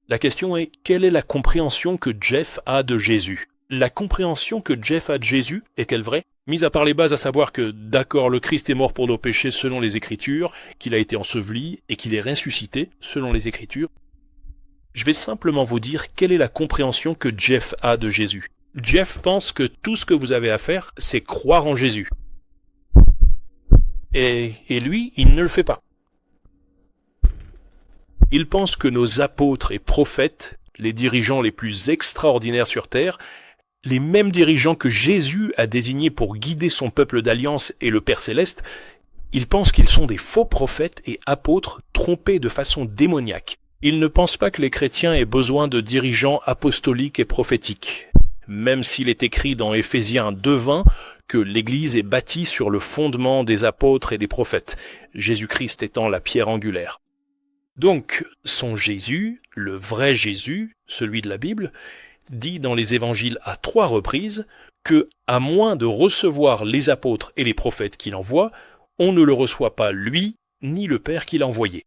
La question est, quelle est la compréhension que Jeff a de Jésus? La compréhension que Jeff a de Jésus est-elle vraie? Mis à part les bases à savoir que, d'accord, le Christ est mort pour nos péchés selon les Écritures, qu'il a été enseveli et qu'il est ressuscité selon les Écritures, je vais simplement vous dire quelle est la compréhension que Jeff a de Jésus. Jeff pense que tout ce que vous avez à faire, c'est croire en Jésus. Et lui, il ne le fait pas. Il pense que nos apôtres et prophètes, les dirigeants les plus extraordinaires sur terre, les mêmes dirigeants que Jésus a désignés pour guider son peuple d'alliance et le Père céleste, il pense qu'ils sont des faux prophètes et apôtres trompés de façon démoniaque. Il ne pense pas que les chrétiens aient besoin de dirigeants apostoliques et prophétiques, même s'il est écrit dans Éphésiens 2:20 que l'Église est bâtie sur le fondement des apôtres et des prophètes, Jésus-Christ étant la pierre angulaire. Donc, son Jésus, le vrai Jésus, celui de la Bible, dit dans les évangiles à 3 reprises que, à moins de recevoir les apôtres et les prophètes qu'il envoie, on ne le reçoit pas lui, ni le Père qui l'a envoyé.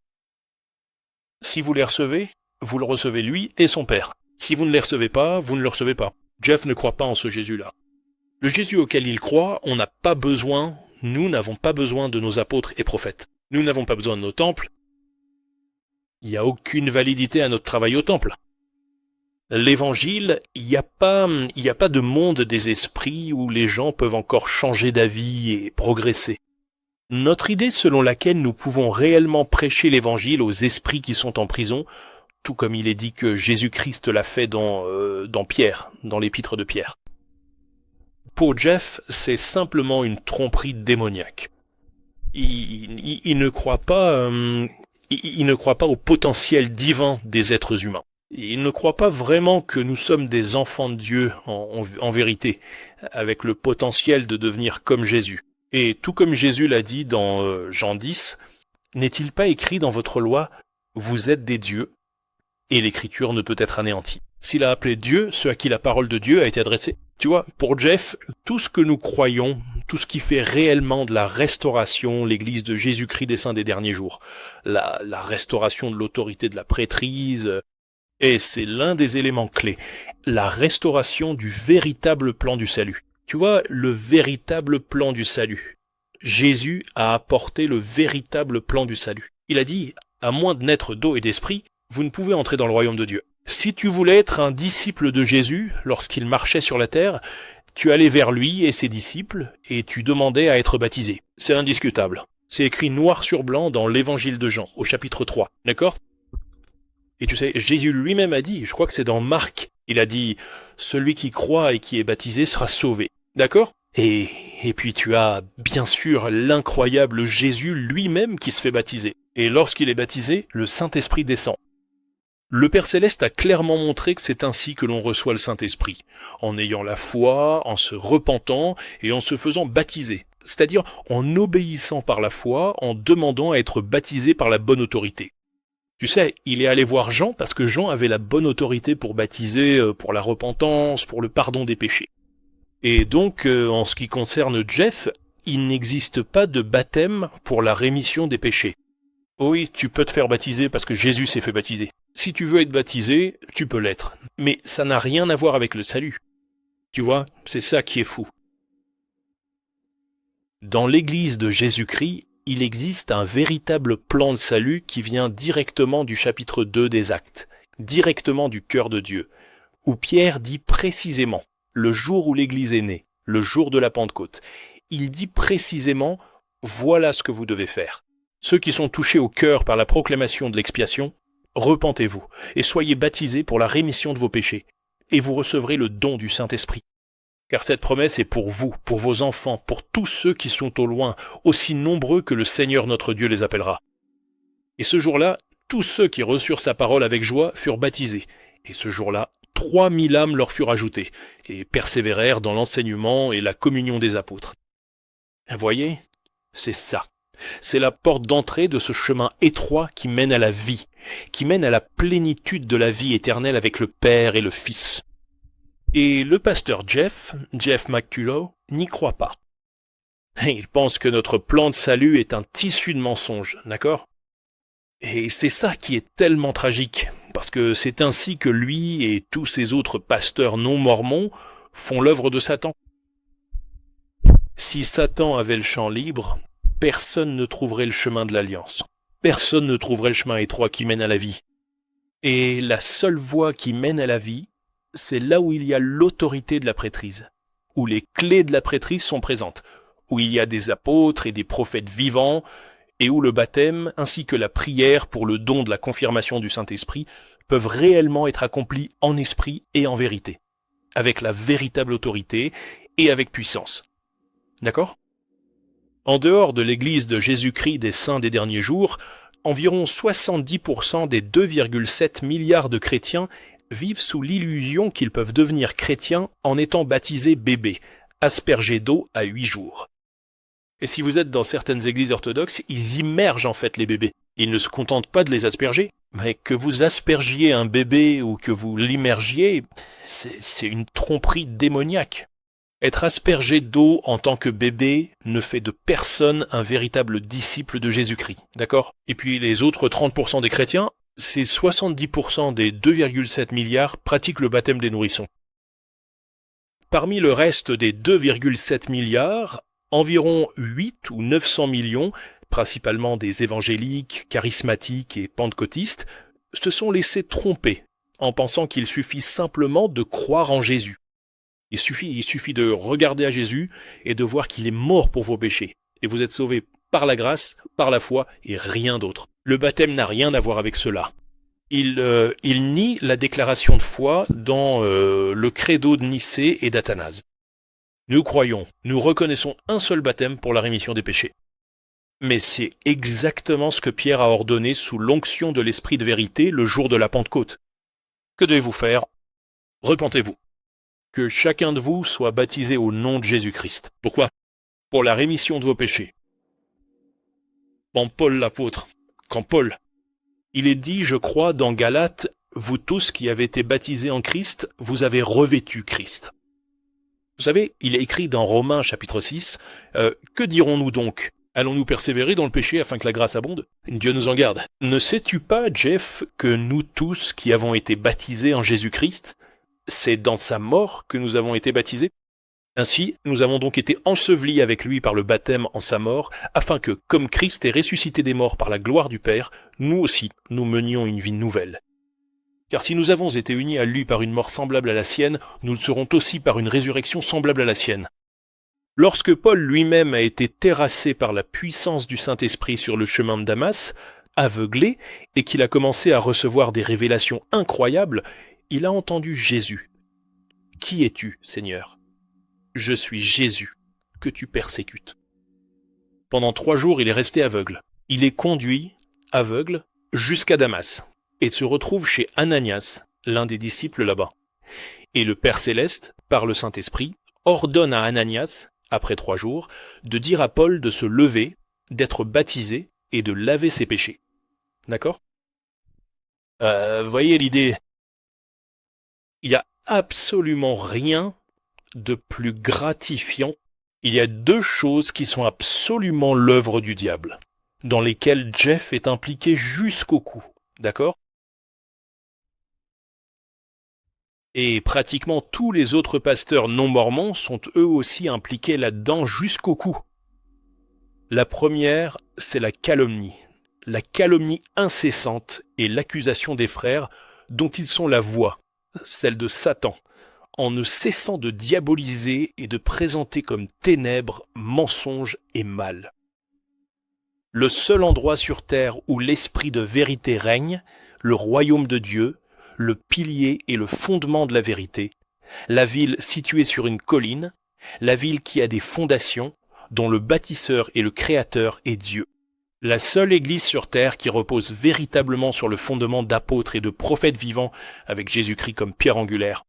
Si vous les recevez, vous le recevez lui et son Père. Si vous ne les recevez pas, vous ne le recevez pas. Jeff ne croit pas en ce Jésus-là. Le Jésus auquel il croit, on n'a pas besoin, nous n'avons pas besoin de nos apôtres et prophètes. Nous n'avons pas besoin de nos temples. Il n'y a aucune validité à notre travail au temple. L'évangile, il n'y a pas de monde des esprits où les gens peuvent encore changer d'avis et progresser. Notre idée selon laquelle nous pouvons réellement prêcher l'évangile aux esprits qui sont en prison, tout comme il est dit que Jésus-Christ l'a fait dans Pierre, dans l'épître de Pierre. Pour Jeff, c'est simplement une tromperie démoniaque. Il ne croit pas au potentiel divin des êtres humains. Il ne croit pas vraiment que nous sommes des enfants de Dieu en vérité, avec le potentiel de devenir comme Jésus. Et tout comme Jésus l'a dit dans Jean 10, n'est-il pas écrit dans votre loi « Vous êtes des dieux » et l'écriture ne peut être anéantie. S'il a appelé Dieu ceux à qui la parole de Dieu a été adressée. Tu vois, pour Jeff, tout ce que nous croyons, tout ce qui fait réellement de la restauration, l'église de Jésus-Christ des saints des derniers jours, la restauration de l'autorité de la prêtrise, et c'est l'un des éléments clés, la restauration du véritable plan du salut. Tu vois, le véritable plan du salut. Jésus a apporté le véritable plan du salut. Il a dit, à moins de naître d'eau et d'esprit, vous ne pouvez entrer dans le royaume de Dieu. Si tu voulais être un disciple de Jésus, lorsqu'il marchait sur la terre, tu allais vers lui et ses disciples, et tu demandais à être baptisé. C'est indiscutable. C'est écrit noir sur blanc dans l'évangile de Jean, au chapitre 3. D'accord ? Et tu sais, Jésus lui-même a dit, je crois que c'est dans Marc, il a dit, celui qui croit et qui est baptisé sera sauvé. D'accord ? Et puis tu as, bien sûr, l'incroyable Jésus lui-même qui se fait baptiser. Et lorsqu'il est baptisé, le Saint-Esprit descend. Le Père Céleste a clairement montré que c'est ainsi que l'on reçoit le Saint-Esprit, en ayant la foi, en se repentant et en se faisant baptiser, c'est-à-dire en obéissant par la foi, en demandant à être baptisé par la bonne autorité. Tu sais, il est allé voir Jean parce que Jean avait la bonne autorité pour baptiser, pour la repentance, pour le pardon des péchés. Et donc, en ce qui concerne Jeff, il n'existe pas de baptême pour la rémission des péchés. Oui, tu peux te faire baptiser parce que Jésus s'est fait baptiser. Si tu veux être baptisé, tu peux l'être. Mais ça n'a rien à voir avec le salut. Tu vois, c'est ça qui est fou. Dans l'Église de Jésus-Christ, il existe un véritable plan de salut qui vient directement du chapitre 2 des Actes, directement du cœur de Dieu, où Pierre dit précisément, le jour où l'Église est née, le jour de la Pentecôte, il dit précisément, voilà ce que vous devez faire. Ceux qui sont touchés au cœur par la proclamation de l'expiation, repentez-vous et soyez baptisés pour la rémission de vos péchés, et vous recevrez le don du Saint-Esprit. Car cette promesse est pour vous, pour vos enfants, pour tous ceux qui sont au loin, aussi nombreux que le Seigneur notre Dieu les appellera. Et ce jour-là, tous ceux qui reçurent sa parole avec joie furent baptisés. Et ce jour-là, 3000 âmes leur furent ajoutées, et persévérèrent dans l'enseignement et la communion des apôtres. Vous voyez, c'est ça. C'est la porte d'entrée de ce chemin étroit qui mène à la vie, qui mène à la plénitude de la vie éternelle avec le Père et le Fils. Et le pasteur Jeff McCullough, n'y croit pas. Il pense que notre plan de salut est un tissu de mensonges, d'accord ? Et c'est ça qui est tellement tragique, parce que c'est ainsi que lui et tous ces autres pasteurs non mormons font l'œuvre de Satan. Si Satan avait le champ libre, personne ne trouverait le chemin de l'alliance. Personne ne trouverait le chemin étroit qui mène à la vie. Et la seule voie qui mène à la vie, c'est là où il y a l'autorité de la prêtrise, où les clés de la prêtrise sont présentes, où il y a des apôtres et des prophètes vivants, et où le baptême, ainsi que la prière pour le don de la confirmation du Saint-Esprit, peuvent réellement être accomplis en esprit et en vérité, avec la véritable autorité et avec puissance. D'accord ? En dehors de l'Église de Jésus-Christ des Saints des derniers jours, environ 70% des 2,7 milliards de chrétiens vivent sous l'illusion qu'ils peuvent devenir chrétiens en étant baptisés bébés, aspergés d'eau à 8 jours. Et si vous êtes dans certaines églises orthodoxes, ils immergent en fait les bébés. Ils ne se contentent pas de les asperger, mais que vous aspergiez un bébé ou que vous l'immergiez, c'est une tromperie démoniaque. Être aspergé d'eau en tant que bébé ne fait de personne un véritable disciple de Jésus-Christ, d'accord ? Et puis les autres 30% des chrétiens, c'est 70% des 2,7 milliards pratiquent le baptême des nourrissons. Parmi le reste des 2,7 milliards, environ 8 ou 900 millions, principalement des évangéliques, charismatiques et pentecôtistes, se sont laissés tromper en pensant qu'il suffit simplement de croire en Jésus. Il suffit de regarder à Jésus et de voir qu'il est mort pour vos péchés. Et vous êtes sauvés par la grâce, par la foi et rien d'autre. Le baptême n'a rien à voir avec cela. Il nie la déclaration de foi dans le credo de Nicée et d'Athanase. Nous croyons, nous reconnaissons un seul baptême pour la rémission des péchés. Mais c'est exactement ce que Pierre a ordonné sous l'onction de l'Esprit de vérité le jour de la Pentecôte. Que devez-vous faire ? Repentez-vous. Que chacun de vous soit baptisé au nom de Jésus-Christ. Pourquoi ? Pour la rémission de vos péchés. Quand Paul l'apôtre, il est dit, je crois, dans Galates, vous tous qui avez été baptisés en Christ, vous avez revêtu Christ. Vous savez, il est écrit dans Romains chapitre 6, que dirons-nous donc ? Allons-nous persévérer dans le péché afin que la grâce abonde ? Dieu nous en garde. Ne sais-tu pas, Jeff, que nous tous qui avons été baptisés en Jésus-Christ, c'est dans sa mort que nous avons été baptisés ? Ainsi, nous avons donc été ensevelis avec lui par le baptême en sa mort, afin que, comme Christ est ressuscité des morts par la gloire du Père, nous aussi, nous menions une vie nouvelle. Car si nous avons été unis à lui par une mort semblable à la sienne, nous le serons aussi par une résurrection semblable à la sienne. Lorsque Paul lui-même a été terrassé par la puissance du Saint-Esprit sur le chemin de Damas, aveuglé, et qu'il a commencé à recevoir des révélations incroyables, il a entendu Jésus. « Qui es-tu, Seigneur ? » « Je suis Jésus, que tu persécutes. » Pendant 3 jours, il est resté aveugle. Il est conduit, aveugle, jusqu'à Damas, et se retrouve chez Ananias, l'un des disciples là-bas. Et le Père Céleste, par le Saint-Esprit, ordonne à Ananias, après 3 jours, de dire à Paul de se lever, d'être baptisé et de laver ses péchés. D'accord ? Voyez l'idée. Il n'y a absolument rien de plus gratifiant. Il y a 2 choses qui sont absolument l'œuvre du diable, dans lesquelles Jeff est impliqué jusqu'au cou. D'accord ? Et pratiquement tous les autres pasteurs non mormons sont eux aussi impliqués là-dedans jusqu'au cou. La première, c'est la calomnie incessante et l'accusation des frères dont ils sont la voix, celle de Satan, en ne cessant de diaboliser et de présenter comme ténèbres, mensonges et mal. Le seul endroit sur terre où l'esprit de vérité règne, le royaume de Dieu, le pilier et le fondement de la vérité, la ville située sur une colline, la ville qui a des fondations, dont le bâtisseur et le créateur est Dieu. La seule église sur terre qui repose véritablement sur le fondement d'apôtres et de prophètes vivants avec Jésus-Christ comme pierre angulaire.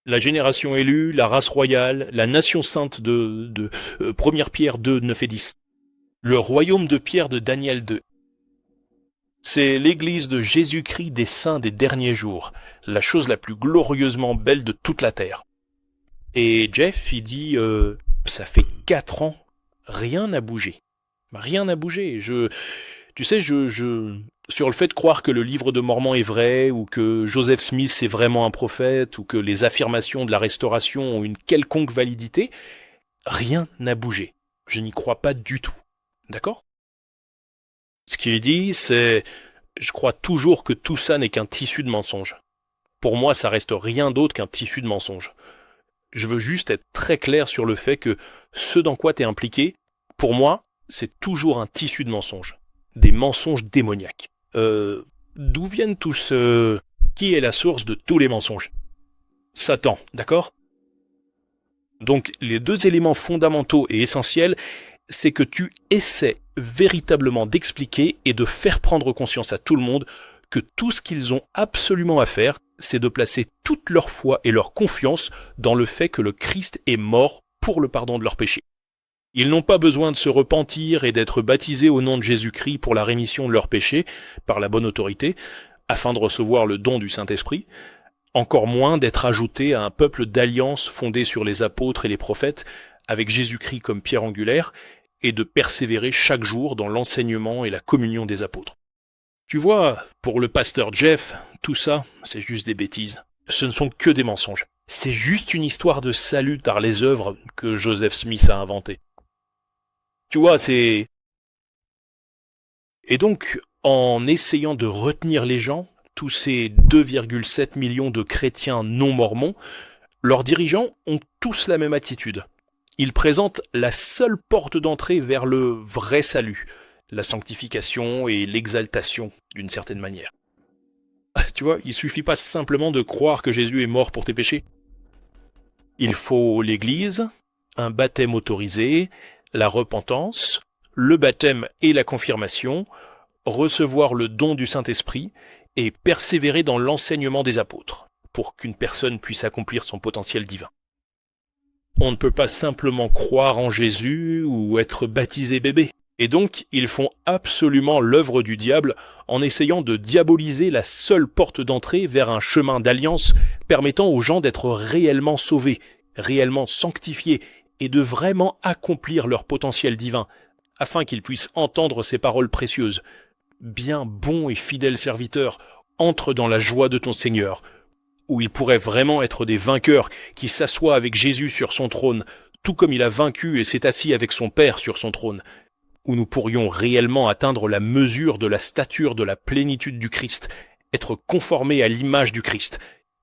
La génération élue, la race royale, la nation sainte de 1 Pierre 2, 9 et 10. Le royaume de Pierre de Daniel 2. C'est l'église de Jésus-Christ des saints des derniers jours, la chose la plus glorieusement belle de toute la terre. Et Jeff, il dit, ça fait 4 ans, rien n'a bougé. Rien n'a bougé. sur le fait de croire que le livre de Mormon est vrai, ou que Joseph Smith est vraiment un prophète, ou que les affirmations de la Restauration ont une quelconque validité, rien n'a bougé. Je n'y crois pas du tout. D'accord ? Ce qu'il dit, c'est « Je crois toujours que tout ça n'est qu'un tissu de mensonges. » Pour moi, ça reste rien d'autre qu'un tissu de mensonges. Je veux juste être très clair sur le fait que ce dans quoi tu es impliqué, pour moi, c'est toujours un tissu de mensonges. Des mensonges démoniaques. D'où viennent tous qui est la source de tous les mensonges ? Satan, d'accord ? Donc, les deux éléments fondamentaux et essentiels, c'est que tu essaies véritablement d'expliquer et de faire prendre conscience à tout le monde que tout ce qu'ils ont absolument à faire, c'est de placer toute leur foi et leur confiance dans le fait que le Christ est mort pour le pardon de leurs péchés. Ils n'ont pas besoin de se repentir et d'être baptisés au nom de Jésus-Christ pour la rémission de leurs péchés, par la bonne autorité, afin de recevoir le don du Saint-Esprit, encore moins d'être ajoutés à un peuple d'alliance fondé sur les apôtres et les prophètes, avec Jésus-Christ comme pierre angulaire, et de persévérer chaque jour dans l'enseignement et la communion des apôtres. Tu vois, pour le pasteur Jeff, tout ça, c'est juste des bêtises. Ce ne sont que des mensonges. C'est juste une histoire de salut par les œuvres que Joseph Smith a inventées. Tu vois, c'est... Et donc, en essayant de retenir les gens, tous ces 2,7 millions de chrétiens non mormons, leurs dirigeants ont tous la même attitude. Ils présentent la seule porte d'entrée vers le vrai salut, la sanctification et l'exaltation, d'une certaine manière. Tu vois, il suffit pas simplement de croire que Jésus est mort pour tes péchés. Il faut l'Église, un baptême autorisé, la repentance, le baptême et la confirmation, recevoir le don du Saint-Esprit et persévérer dans l'enseignement des apôtres, pour qu'une personne puisse accomplir son potentiel divin. On ne peut pas simplement croire en Jésus ou être baptisé bébé. Et donc, ils font absolument l'œuvre du diable en essayant de diaboliser la seule porte d'entrée vers un chemin d'alliance permettant aux gens d'être réellement sauvés, réellement sanctifiés et de vraiment accomplir leur potentiel divin, afin qu'ils puissent entendre ces paroles précieuses. Bien bon et fidèle serviteur, entre dans la joie de ton Seigneur, où ils pourraient vraiment être des vainqueurs qui s'assoient avec Jésus sur son trône, tout comme il a vaincu et s'est assis avec son Père sur son trône, où nous pourrions réellement atteindre la mesure de la stature de la plénitude du Christ, être conformés à l'image du Christ,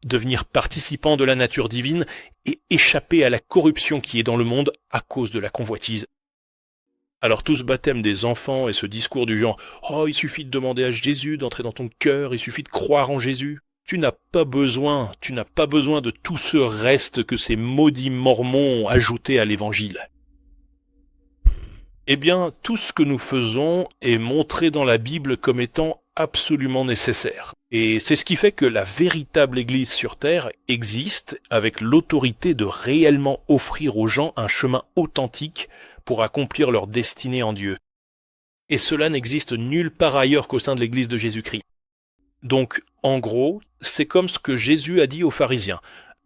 devenir participants de la nature divine et échapper à la corruption qui est dans le monde à cause de la convoitise. Alors tout ce baptême des enfants et ce discours du genre « Oh, il suffit de demander à Jésus d'entrer dans ton cœur, il suffit de croire en Jésus », tu n'as pas besoin de tout ce reste que ces maudits mormons ont ajouté à l'évangile. Eh bien, tout ce que nous faisons est montré dans la Bible comme étant absolument nécessaire. Et c'est ce qui fait que la véritable Église sur Terre existe avec l'autorité de réellement offrir aux gens un chemin authentique pour accomplir leur destinée en Dieu. Et cela n'existe nulle part ailleurs qu'au sein de l'Église de Jésus-Christ. Donc, en gros, c'est comme ce que Jésus a dit aux pharisiens,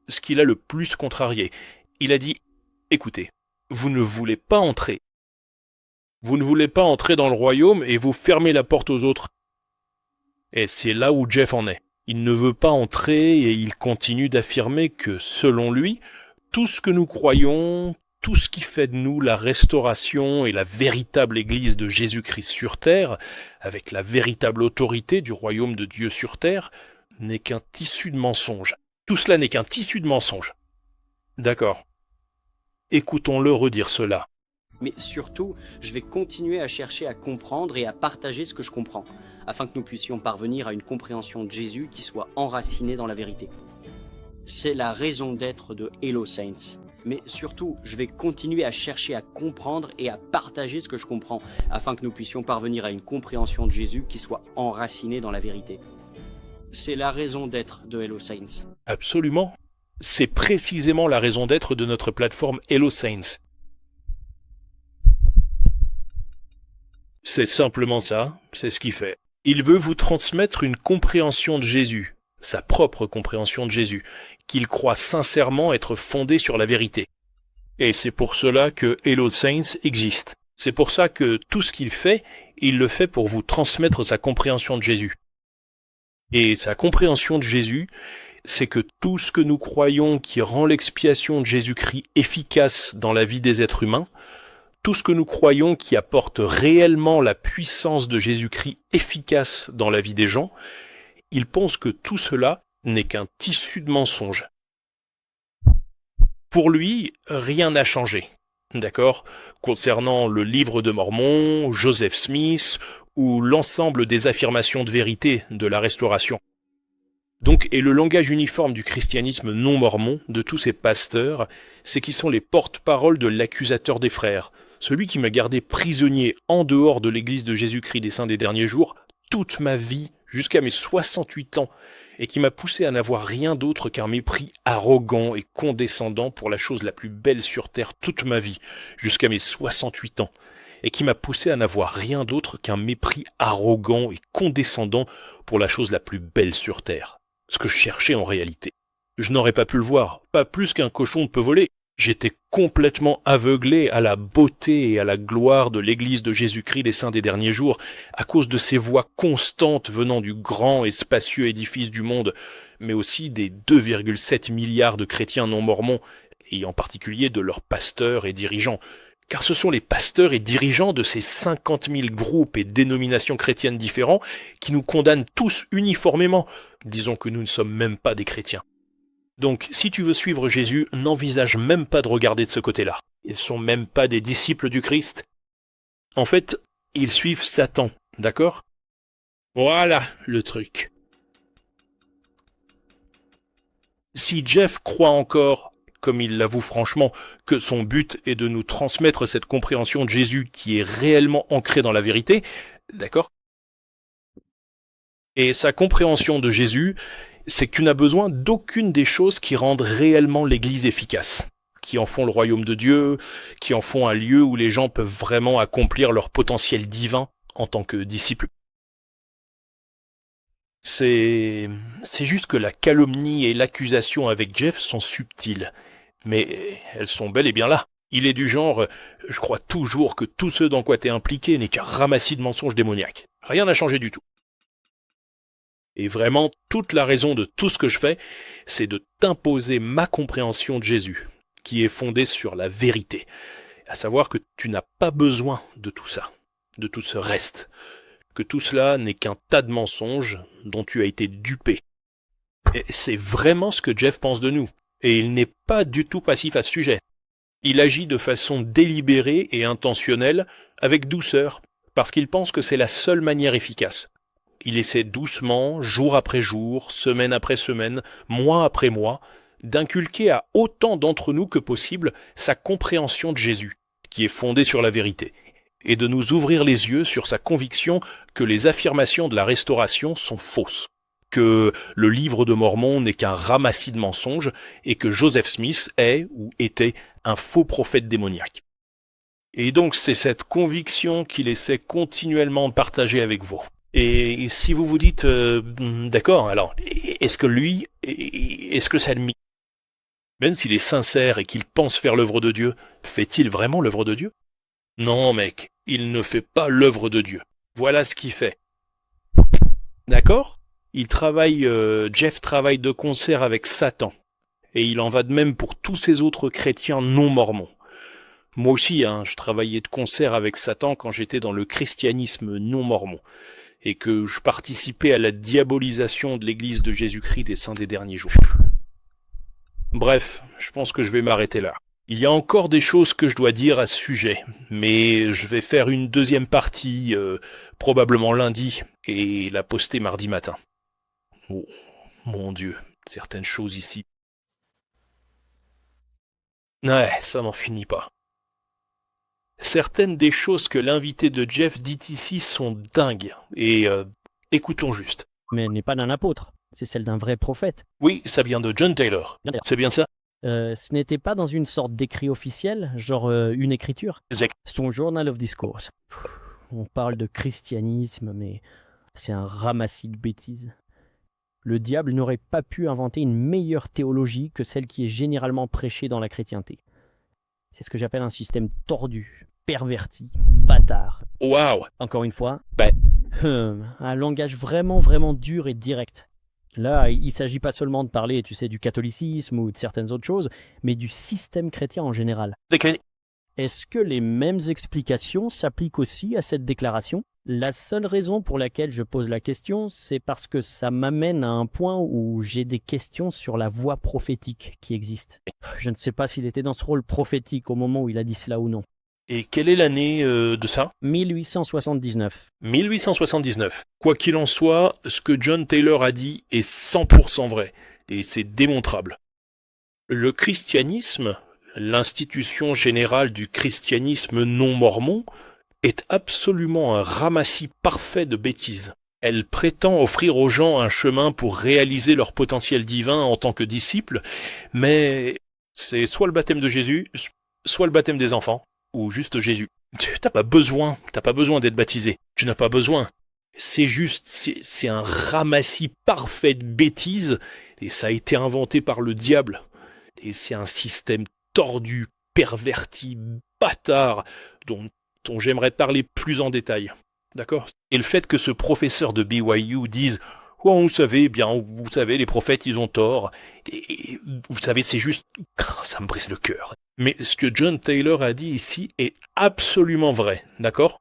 ce qu'il a le plus contrarié. Il a dit, écoutez, vous ne voulez pas entrer. Vous ne voulez pas entrer dans le royaume et vous fermez la porte aux autres. Et c'est là où Jeff en est. Il ne veut pas entrer et il continue d'affirmer que, selon lui, tout ce que nous croyons, tout ce qui fait de nous la restauration et la véritable Église de Jésus-Christ sur terre, avec la véritable autorité du royaume de Dieu sur terre, n'est qu'un tissu de mensonges. Tout cela n'est qu'un tissu de mensonges. D'accord. Écoutons-le redire cela. Mais surtout, je vais continuer à chercher à comprendre et à partager ce que je comprends, afin que nous puissions parvenir à une compréhension de Jésus qui soit enracinée dans la vérité. C'est la raison d'être de Hello Saints. Mais surtout, je vais continuer à chercher à comprendre et à partager ce que je comprends, afin que nous puissions parvenir à une compréhension de Jésus qui soit enracinée dans la vérité. C'est la raison d'être de Hello Saints. Absolument. C'est précisément la raison d'être de notre plateforme Hello Saints. C'est simplement ça, c'est ce qu'il fait. Il veut vous transmettre une compréhension de Jésus, sa propre compréhension de Jésus, qu'il croit sincèrement être fondée sur la vérité. Et c'est pour cela que Hello Saints existe. C'est pour ça que tout ce qu'il fait, il le fait pour vous transmettre sa compréhension de Jésus. Et sa compréhension de Jésus, c'est que tout ce que nous croyons qui rend l'expiation de Jésus-Christ efficace dans la vie des êtres humains, tout ce que nous croyons qui apporte réellement la puissance de Jésus-Christ efficace dans la vie des gens, il pense que tout cela n'est qu'un tissu de mensonges. Pour lui, rien n'a changé, d'accord, concernant le livre de Mormon, Joseph Smith ou l'ensemble des affirmations de vérité de la Restauration. Donc, et le langage uniforme du christianisme non mormon, de tous ces pasteurs, c'est qu'ils sont les porte-paroles de l'accusateur des frères, celui qui m'a gardé prisonnier en dehors de l'église de Jésus-Christ des Saints des Derniers Jours toute ma vie, jusqu'à mes 68 ans, et qui m'a poussé à n'avoir rien d'autre qu'un mépris arrogant et condescendant pour la chose la plus belle sur terre toute ma vie, jusqu'à mes 68 ans, et qui m'a poussé à n'avoir rien d'autre qu'un mépris arrogant et condescendant pour la chose la plus belle sur terre. Ce que je cherchais en réalité. Je n'aurais pas pu le voir, pas plus qu'un cochon ne peut voler. J'étais complètement aveuglé à la beauté et à la gloire de l'Église de Jésus-Christ des Saints des Derniers Jours, à cause de ces voix constantes venant du grand et spacieux édifice du monde, mais aussi des 2,7 milliards de chrétiens non mormons, et en particulier de leurs pasteurs et dirigeants. Car ce sont les pasteurs et dirigeants de ces 50 000 groupes et dénominations chrétiennes différents qui nous condamnent tous uniformément. Disons que nous ne sommes même pas des chrétiens. Donc, si tu veux suivre Jésus, n'envisage même pas de regarder de ce côté-là. Ils sont même pas des disciples du Christ. En fait, ils suivent Satan, d'accord ? Voilà le truc. Si Jeff croit encore, comme il l'avoue franchement, que son but est de nous transmettre cette compréhension de Jésus qui est réellement ancrée dans la vérité, d'accord ? Et sa compréhension de Jésus, c'est que tu n'as besoin d'aucune des choses qui rendent réellement l'Église efficace, qui en font le royaume de Dieu, qui en font un lieu où les gens peuvent vraiment accomplir leur potentiel divin en tant que disciples. C'est juste que la calomnie et l'accusation avec Jeff sont subtiles, mais elles sont bel et bien là. Il est du genre, je crois toujours que tout ce dans quoi t'es impliqué n'est qu'un ramassis de mensonges démoniaques. Rien n'a changé du tout. Et vraiment, toute la raison de tout ce que je fais, c'est de t'imposer ma compréhension de Jésus, qui est fondée sur la vérité. À savoir que tu n'as pas besoin de tout ça, de tout ce reste, que tout cela n'est qu'un tas de mensonges dont tu as été dupé. Et c'est vraiment ce que Jeff pense de nous, et il n'est pas du tout passif à ce sujet. Il agit de façon délibérée et intentionnelle, avec douceur, parce qu'il pense que c'est la seule manière efficace. Il essaie doucement, jour après jour, semaine après semaine, mois après mois, d'inculquer à autant d'entre nous que possible sa compréhension de Jésus, qui est fondée sur la vérité, et de nous ouvrir les yeux sur sa conviction que les affirmations de la Restauration sont fausses, que le livre de Mormon n'est qu'un ramassis de mensonges, et que Joseph Smith est, ou était, un faux prophète démoniaque. Et donc c'est cette conviction qu'il essaie continuellement de partager avec vous. Et si vous vous dites, d'accord, alors, est-ce que ça admet, même s'il est sincère et qu'il pense faire l'œuvre de Dieu, fait-il vraiment l'œuvre de Dieu ? Non, mec, il ne fait pas l'œuvre de Dieu. Voilà ce qu'il fait. D'accord ? Jeff travaille de concert avec Satan. Et il en va de même pour tous ces autres chrétiens non mormons. Moi aussi, je travaillais de concert avec Satan quand j'étais dans le christianisme non mormon. Et que je participais à la diabolisation de l'Église de Jésus-Christ des Saints des Derniers Jours. Bref, je pense que je vais m'arrêter là. Il y a encore des choses que je dois dire à ce sujet, mais je vais faire une deuxième partie, probablement lundi, et la poster mardi matin. Oh, mon Dieu, certaines choses ici. Ouais, ça n'en finit pas. Certaines des choses que l'invité de Jeff dit ici sont dingues, et écoutons juste. Mais elle n'est pas d'un apôtre, c'est celle d'un vrai prophète. Oui, ça vient de John Taylor. C'est bien ça ? Ce n'était pas dans une sorte d'écrit officiel, genre une écriture. Exact. Son Journal of Discourse. On parle de christianisme, mais c'est un ramassis de bêtises. Le diable n'aurait pas pu inventer une meilleure théologie que celle qui est généralement prêchée dans la chrétienté. C'est ce que j'appelle un système tordu, perverti, bâtard. Waouh. Encore une fois, Ben. Un langage vraiment, vraiment dur et direct. Là, il s'agit pas seulement de parler, tu sais, du catholicisme ou de certaines autres choses, mais du système chrétien en général. Est-ce que les mêmes explications s'appliquent aussi à cette déclaration ? La seule raison pour laquelle je pose la question, c'est parce que ça m'amène à un point où j'ai des questions sur la voix prophétique qui existe. Je ne sais pas s'il était dans ce rôle prophétique au moment où il a dit cela ou non. Et quelle est l'année de ça ? 1879. 1879. Quoi qu'il en soit, ce que John Taylor a dit est 100% vrai, et c'est démontrable. Le christianisme, l'institution générale du christianisme non mormon, est absolument un ramassis parfait de bêtises. Elle prétend offrir aux gens un chemin pour réaliser leur potentiel divin en tant que disciples, mais c'est soit le baptême de Jésus, soit le baptême des enfants, ou juste Jésus. T'as pas besoin d'être baptisé. Tu n'as pas besoin. C'est juste, c'est un ramassis parfait de bêtises, et ça a été inventé par le diable. Et c'est un système tordu, perverti, bâtard, dont j'aimerais parler plus en détail. D'accord ? Et le fait que ce professeur de BYU dise « Oh, vous savez, les prophètes, ils ont tort. » Et vous savez, c'est juste... Ça me brise le cœur. Mais ce que John Taylor a dit ici est absolument vrai. D'accord ?